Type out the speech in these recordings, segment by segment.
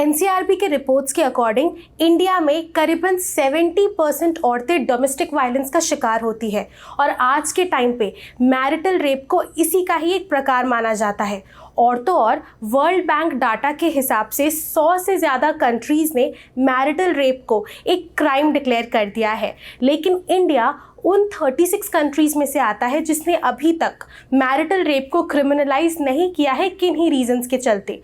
NCRB के reports के according India में करीबन 70% औरतें डोमेस्टिक वायलेंस का शिकार होती है और आज के टाइम पे मैरिटल रेप को इसी का ही एक प्रकार माना जाता है। औरतों और वर्ल्ड बैंक डाटा के हिसाब से 100 से ज़्यादा कंट्रीज़ ने मैरिटल रेप को एक क्राइम डिक्लेयर कर दिया है, लेकिन इंडिया उन 36 कंट्रीज़ में से आता है जिसने अभी तक मैरिटल रेप को क्रिमिनलाइज नहीं किया है। किन्हीं रीजंस के चलते।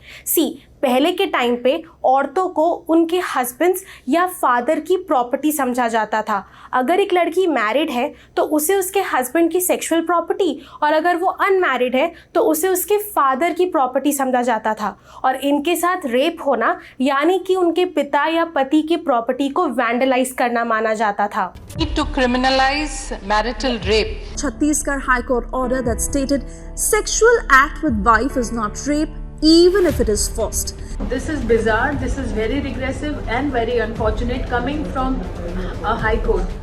पहले के टाइम पे औरतों को उनके हस्बैंड्स या फादर की प्रॉपर्टी समझा जाता था। अगर एक लड़की मैरिड है तो उसे उसके हस्बैंड की सेक्सुअल प्रॉपर्टी, और अगर वो अनमैरिड है तो उसे उसके फादर की प्रॉपर्टी समझा जाता था। और इनके साथ रेप होना यानी कि उनके पिता या पति की प्रॉपर्टी को वैंडलाइज करना माना जाता था। To criminalize marital rape. Chhattisgarh High Court order that stated sexual act with wife is not rape even if it is forced. This is bizarre, this is very regressive and very unfortunate coming from a high court.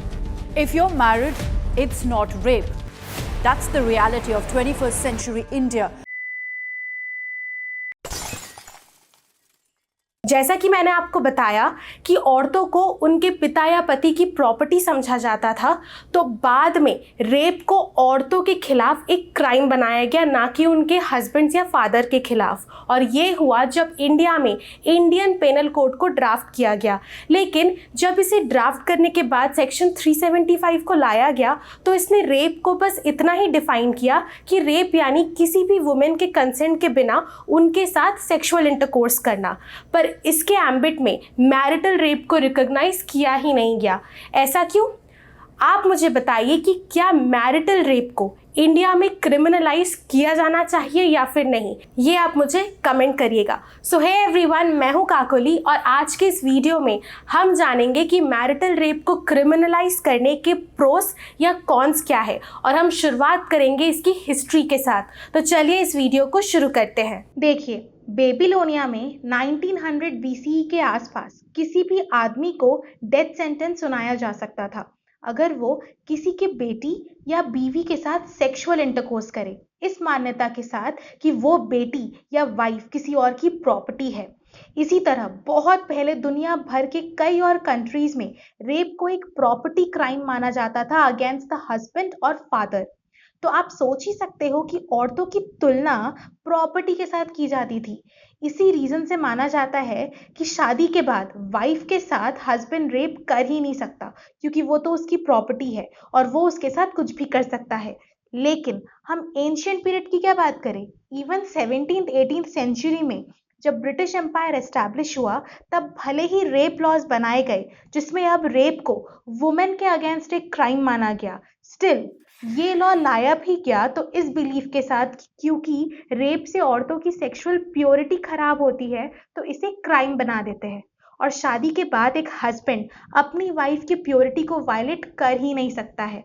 If you're married, it's not rape. That's the reality of 21st century India. जैसा कि मैंने आपको बताया कि औरतों को उनके पिता या पति की प्रॉपर्टी समझा जाता था, तो बाद में रेप को औरतों के खिलाफ एक क्राइम बनाया गया, ना कि उनके हस्बैंड्स या फादर के खिलाफ। और ये हुआ जब इंडिया में इंडियन पेनल कोड को ड्राफ्ट किया गया। लेकिन जब इसे ड्राफ्ट करने के बाद सेक्शन 375 को लाया गया तो इसने रेप को बस इतना ही डिफाइन किया कि रेप यानी किसी भी वुमेन के कंसेंट के बिना उनके साथ सेक्सुअल इंटरकोर्स करना, पर इसके एम्बिट में मैरिटल रेप को रिकॉग्नाइज किया ही नहीं गया। ऐसा क्यों? आप मुझे बताइए कि क्या मैरिटल रेप को इंडिया में क्रिमिनलाइज किया जाना चाहिए या फिर नहीं, ये आप मुझे कमेंट करिएगा। सो हे एवरीवन, मैं हूँ काकोली और आज के इस वीडियो में हम जानेंगे कि मैरिटल रेप को क्रिमिनलाइज करने के प्रोस या कॉन्स क्या है, और हम शुरुआत करेंगे इसकी हिस्ट्री के साथ। तो चलिए इस वीडियो को शुरू करते हैं। देखिए, बेबीलोनिया में 1900 BCE के आसपास किसी भी आदमी को डेथ सेंटेंस सुनाया जा सकता था अगर वो किसी के बेटी या बीवी के साथ सेक्सुअल इंटरकोर्स करे, इस मान्यता के साथ कि वो बेटी या वाइफ किसी और की प्रॉपर्टी है। इसी तरह बहुत पहले दुनिया भर के कई और कंट्रीज में रेप को एक प्रॉपर्टी क्राइम माना जाता था अगेंस्ट द हस्बैंड और फादर। तो आप सोच ही सकते हो कि औरतों की तुलना प्रॉपर्टी के साथ की जाती थी। इसी रीजन से माना जाता है कि शादी के बाद वाइफ के साथ हस्बैंड रेप कर ही नहीं सकता, क्योंकि वो तो उसकी प्रॉपर्टी है और वो उसके साथ कुछ भी कर सकता है। लेकिन हम एंशिएंट पीरियड की क्या बात करें, इवन 17th-18th सेंचुरी में जब ब्रिटिश एम्पायर एस्टैब्लिश हुआ तब भले ही रेप लॉज बनाए गए जिसमें अब रेप को वुमेन के अगेंस्ट एक क्राइम माना गया, स्टिल ये लॉ लाया भी क्या तो इस बिलीफ के साथ क्योंकि रेप से औरतों की सेक्सुअल प्योरिटी खराब होती है तो इसे क्राइम बना देते हैं, और शादी के बाद एक हस्बैंड अपनी वाइफ की प्योरिटी को वायलेट कर ही नहीं सकता है।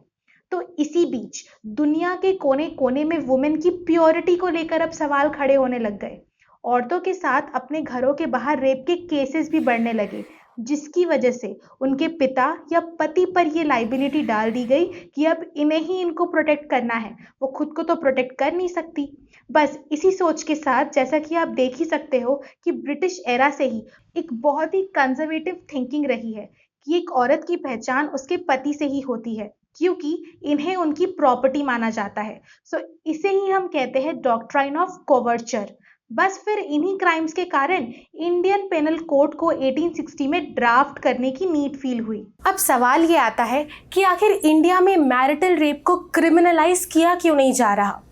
तो इसी बीच दुनिया के कोने कोने में वुमेन की प्योरिटी को लेकर अब सवाल खड़े होने लग गए। औरतों के साथ अपने घरों के बाहर रेप के केसेस भी बढ़ने लगे, जिसकी वजह से उनके पिता या पति पर ये लाइबिलिटी डाल दी गई कि अब इन्हें ही इनको प्रोटेक्ट करना है, वो खुद को तो प्रोटेक्ट कर नहीं सकती। बस इसी सोच के साथ, जैसा कि आप देख ही सकते हो कि ब्रिटिश एरा से ही एक बहुत ही कंजर्वेटिव थिंकिंग रही है कि एक औरत की पहचान उसके पति से ही होती है, क्योंकि इन्हें उनकी प्रॉपर्टी माना जाता है। सो इसे ही हम कहते हैं डॉक्ट्राइन ऑफ कोवर्चर। बस फिर इन्हीं क्राइम्स के कारण इंडियन पेनल कोड को 1860 में ड्राफ्ट करने की नीड फील हुई। अब सवाल ये आता है कि आखिर इंडिया में मैरिटल रेप को क्रिमिनलाइज किया क्यों नहीं जा रहा।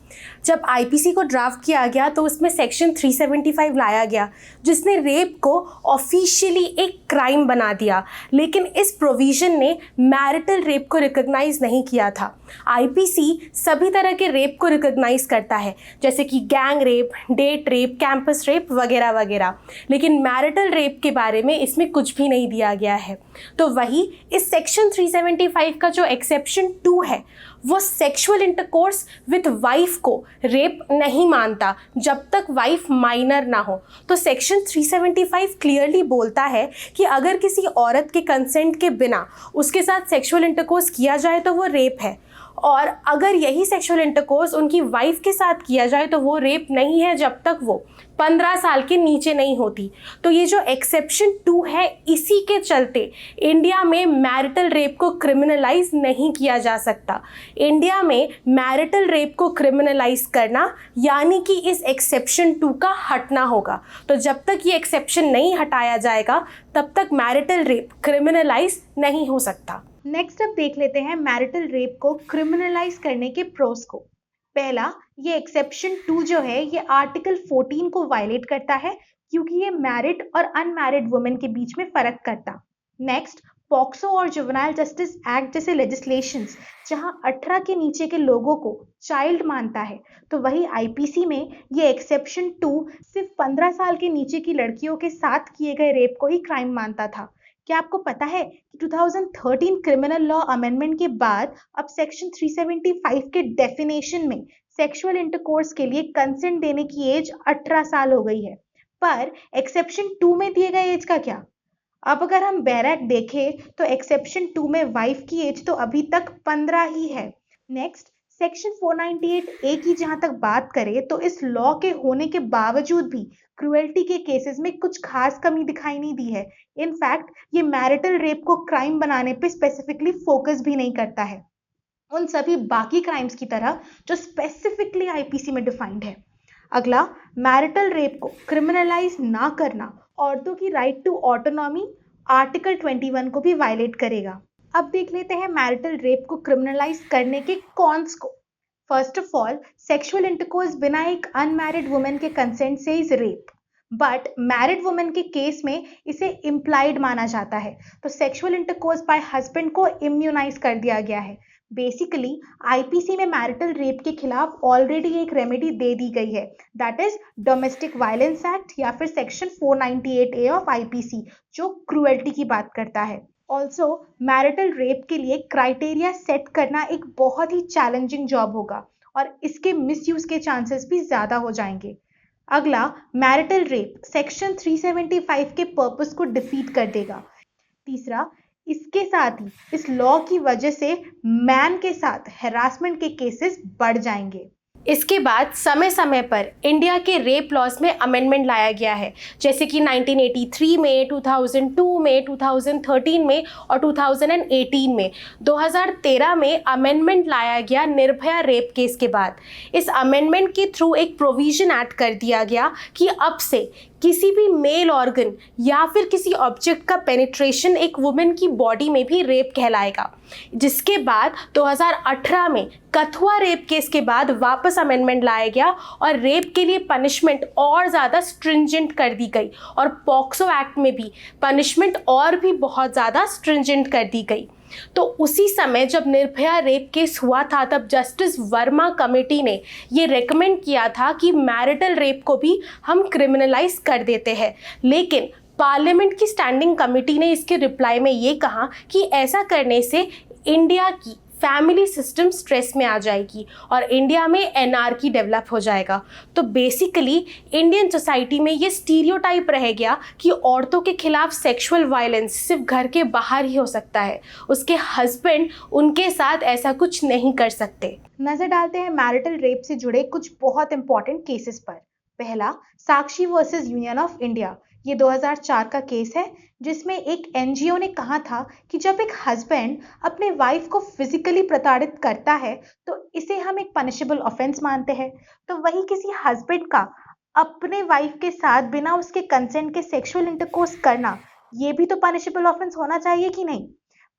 जब आईपीसी को ड्राफ्ट किया गया तो उसमें सेक्शन 375 लाया गया जिसने रेप को ऑफिशियली एक क्राइम बना दिया, लेकिन इस प्रोविजन ने मैरिटल रेप को रिकॉग्नाइज नहीं किया था। आईपीसी सभी तरह के रेप को रिकॉग्नाइज करता है, जैसे कि gang rape, date rape, campus rape वगैरह वगैरह, लेकिन मैरिटल रेप के बारे में इसमें कुछ भी नहीं दिया गया है। तो वही इस सेक्शन 375 का जो एक्सेप्शन 2 है वो सेक्सुअल इंटरकोर्स विद वाइफ को रेप नहीं मानता जब तक वाइफ माइनर ना हो। तो सेक्शन 375 क्लियरली बोलता है कि अगर किसी औरत के कंसेंट के बिना उसके साथ सेक्सुअल इंटरकोर्स किया जाए तो वो रेप है। और अगर यही सेक्सुअल इंटरकोर्स उनकी वाइफ के साथ किया जाए तो वो रेप नहीं है जब तक वो 15 साल के नीचे नहीं होती। तो ये जो एक्सेप्शन 2 है, इसी के चलते इंडिया में मैरिटल रेप को क्रिमिनलाइज नहीं किया जा सकता। इंडिया में मैरिटल रेप को क्रिमिनलाइज करना यानी कि इस एक्सेप्शन 2 का हटना होगा। तो जब तक ये एक्सेप्शन नहीं हटाया जाएगा तब तक मैरिटल रेप क्रिमिनलाइज नहीं हो सकता। नेक्स्ट अब देख लेते हैं मैरिटल रेप को क्रिमिनलाइज करने के प्रोस को। पहला, ये एक्सेप्शन 2 जो है ये आर्टिकल 14 को वायलेट करता है क्योंकि ये मैरिड और अनमैरिड वुमेन के बीच में फर्क करता। नेक्स्ट, पॉक्सो और जुवेनाइल जस्टिस एक्ट जैसे लेजिस्लेशंस जहां 18 के नीचे के लोगों को चाइल्ड मानता है, तो वही आईपीसी में ये एक्सेप्शन 2 सिर्फ 15 साल के नीचे की लड़कियों के साथ किए गए रेप को ही क्राइम मानता था। क्या आपको पता है कि 2013 क्रिमिनल लॉ अमेंडमेंट के बाद अब सेक्शन 375 के डेफिनेशन में सेक्सुअल इंटरकोर्स के लिए कंसेंट देने की एज 18 साल हो गई है, पर एक्सेप्शन 2 में दिए गए एज का क्या? अब अगर हम बैरक देखें तो एक्सेप्शन 2 में वाइफ की एज तो अभी तक 15 ही है। नेक्स्ट, सेक्शन 498A की जहां तक बात करें तो इस लॉ के होने के बावजूद भी क्रुएल्टी के केसेस में कुछ खास कमी दिखाई नहीं दी है। इनफैक्ट ये मैरिटल रेप को क्राइम बनाने पे स्पेसिफिकली फोकस भी नहीं करता है, उन सभी बाकी क्राइम्स की तरह जो स्पेसिफिकली आईपीसी में डिफाइंड है। अगला, मैरिटल रेप को क्रिमिनलाइज ना करना औरतों की राइट टू ऑटोनॉमी आर्टिकल 21 को भी वायलेट करेगा। अब देख लेते हैं मैरिटल रेप को क्रिमिनलाइज करने के कॉन्स को। First of all, sexual intercourse बिना एक अनमैरिड वुमेन के कंसेंट से is rape, but married women के केस में इसे इम्प्लाइड माना जाता है, तो सेक्सुअल इंटरकोर्स बाय हस्बैंड को इम्यूनाइज कर दिया गया है। बेसिकली आईपीसी में मैरिटल रेप के खिलाफ ऑलरेडी एक रेमेडी दे दी गई है, that is domestic violence act या फिर सेक्शन 498A ऑफ आईपीसी जो क्रुएल्टी की बात करता है। ऑल्सो मैरिटल रेप के लिए क्राइटेरिया सेट करना एक बहुत ही चैलेंजिंग जॉब होगा और इसके मिसयूज के चांसेस भी ज्यादा हो जाएंगे। अगला, मैरिटल रेप सेक्शन 375 के पर्पस को डिफीट कर देगा। तीसरा, इसके साथ ही इस लॉ की वजह से मैन के साथ हैरासमेंट के केसेस बढ़ जाएंगे। इसके बाद समय समय पर इंडिया के रेप लॉज में अमेंडमेंट लाया गया है, जैसे कि 1983 में, 2002 में, 2013 में और 2018 में। 2013 में अमेंडमेंट लाया गया निर्भया रेप केस के बाद। इस अमेंडमेंट के थ्रू एक प्रोविजन ऐड कर दिया गया कि अब से किसी भी मेल ऑर्गन या फिर किसी ऑब्जेक्ट का पेनिट्रेशन एक वुमेन की बॉडी में भी रेप कहलाएगा। जिसके बाद 2018 में कथुआ रेप केस के बाद वापस अमेंडमेंट लाया गया और रेप के लिए पनिशमेंट और ज़्यादा स्ट्रिंजेंट कर दी गई और पॉक्सो एक्ट में भी पनिशमेंट और भी बहुत ज़्यादा स्ट्रिंजेंट कर दी गई। तो उसी समय जब निर्भया रेप केस हुआ था तब जस्टिस वर्मा कमेटी ने ये रेकमेंड किया था कि मैरिटल रेप को भी हम क्रिमिनलाइज कर देते हैं, लेकिन पार्लियामेंट की स्टैंडिंग कमेटी ने इसके रिप्लाई में ये कहा कि ऐसा करने से इंडिया की फैमिली सिस्टम स्ट्रेस में आ जाएगी और इंडिया में एनार्की डेवलप हो जाएगा। तो बेसिकली इंडियन सोसाइटी में ये स्टीरियोटाइप रह गया कि औरतों के खिलाफ सेक्सुअल वायलेंस सिर्फ घर के बाहर ही हो सकता है, उसके हस्बैंड उनके साथ ऐसा कुछ नहीं कर सकते। नजर डालते हैं मैरिटल रेप से जुड़े कुछ बहुत इंपॉर्टेंट केसेस पर। पहला, साक्षी वर्सेस यूनियन ऑफ इंडिया। ये 2004 का केस है जिसमें एक एनजीओ ने कहा था कि जब एक हस्बैंड अपने वाइफ को फिजिकली प्रताड़ित करता है तो इसे हम एक पनिशेबल ऑफेंस मानते हैं। तो वही किसी हस्बैंड का अपने वाइफ के साथ बिना उसके कंसेंट के सेक्सुअल इंटरकोर्स करना, ये भी तो पनिशेबल ऑफेंस होना चाहिए कि नहीं?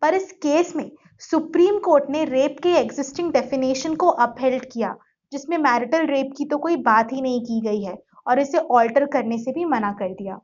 पर इस केस में सुप्रीम कोर्ट ने रेप के एग्जिस्टिंग डेफिनेशन को अपहेल्ड किया, जिसमें मैरिटल रेप की तो कोई बात ही नहीं की गई है और इसे ऑल्टर करने से भी मना कर दिया।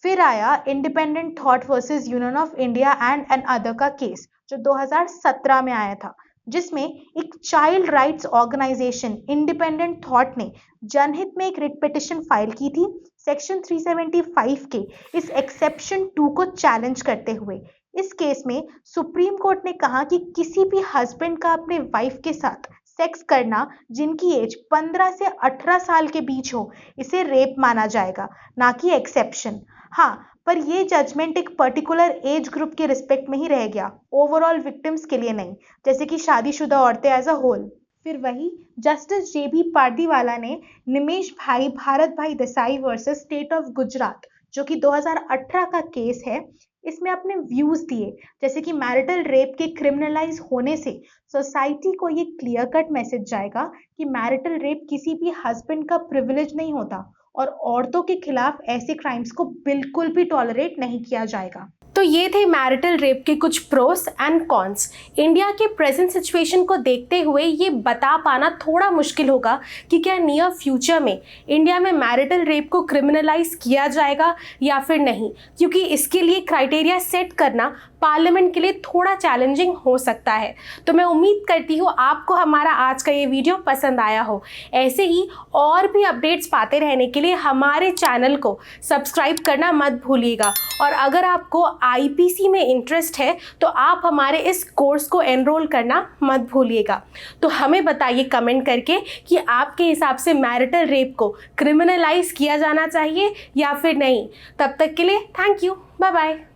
फिर आया independent thought versus union of India and another का केस जो 2017 में आया था, जिसमें एक child rights organisation independent thought ने जनहित में एक रिट पिटिशन फाइल की थी सेक्शन 375 के इस एक्सेप्शन 2 को चैलेंज करते हुए। इस केस में सुप्रीम कोर्ट ने कहा कि किसी भी हस्बैंड का अपने वाइफ के साथ सेक्स करना जिनकी एज 15 से 18 साल के बीच हो, इसे रेप माना जाएगा, ना कि एक्सेप्शन। हाँ, पर ये जजमेंट एक पर्टिकुलर एज ग्रुप के रिस्पेक्ट में ही रह गया, ओवरऑल विक्टिम्स के लिए नहीं, जैसे कि शादीशुदा औरतें एज अ होल। फिर वही जस्टिस JB पार्दीवाला ने निमेश भाई भारत भाई Desai versus state of Gujarat, जो कि 2018 का केस है, इसमें अपने व्यूज दिए, जैसे कि मैरिटल रेप के क्रिमिनलाइज होने से सोसाइटी को ये क्लियर कट मैसेज जाएगा कि मैरिटल रेप किसी भी हस्बैंड का प्रिविलेज नहीं होता और औरतों के खिलाफ ऐसे क्राइम्स को बिल्कुल भी टॉलरेट नहीं किया जाएगा। तो ये थे मैरिटल रेप के कुछ प्रोस एंड कॉन्स। इंडिया के प्रेजेंट सिचुएशन को देखते हुए ये बता पाना थोड़ा मुश्किल होगा कि क्या नियर फ्यूचर में इंडिया में मैरिटल रेप को क्रिमिनलाइज किया जाएगा या फिर नहीं, क्योंकि इसके लिए क्राइटेरिया सेट करना पार्लियामेंट के लिए थोड़ा चैलेंजिंग हो सकता है। तो मैं उम्मीद करती हूँ आपको हमारा आज का ये वीडियो पसंद आया हो। ऐसे ही और भी अपडेट्स पाते रहने के लिए हमारे चैनल को सब्सक्राइब करना मत भूलिएगा। और अगर आपको IPC में इंटरेस्ट है तो आप हमारे इस कोर्स को एनरोल करना मत भूलिएगा। तो हमें बताइए कमेंट करके कि आपके हिसाब से मैरिटल रेप को क्रिमिनलाइज किया जाना चाहिए या फिर नहीं। तब तक के लिए थैंक यू, बाय बाय।